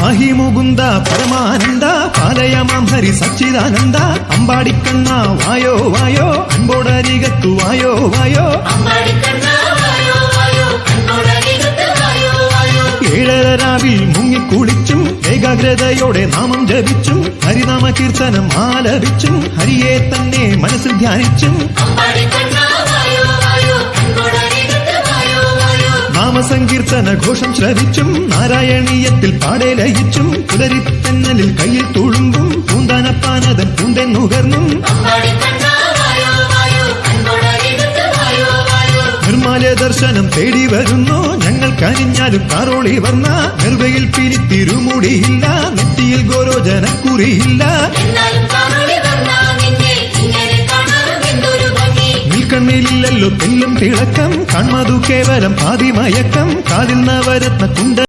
പാഹി മുകുന്ദ പരമാനന്ദ പാലയമാം ഹരി സച്ചിദാനന്ദ അമ്പാടിക്കണ്ണ വായോ വായോ അൻപോടരികത്തു വായോ വായോ ഏഴര രാവിൽ മുങ്ങിക്കുളിച്ചും ഏകാഗ്രതയോടെ നാമം ജപിച്ചും ഹരിനാമ കീർത്തനം ആലപിച്ചും ഹരിയെ തന്നെ മനസ്സിൽ ധ്യാനിച്ചും നാമസങ്കീർത്തന ഘോഷം ശ്രവിച്ചും നാരായണീയത്തിൽ പാടെ ലയിച്ചും പുലരിത്തെന്നലിൽ കയ്യിൽ തുളുമ്പും പൂന്താനപ്പാനതൻ പൂന്തൻ നുകർന്നും നിർമ്മാല്യ ദർശനം തേടി വരുന്നു ഞങ്ങൾ കനിഞ്ഞാലും കാറോളി വർണ്ണ നിർവയിൽ പിരിത്തിരുമുടിയില്ല നെറ്റിയിൽ ഗോരോജനക്കുറിയില്ല കണ്ണിലില്ലല്ലോ തെല്ലും തിളക്കം കൺമതു കേവലം പാതിമയക്കം കാതിൽ നവരത്ന കുണ്ട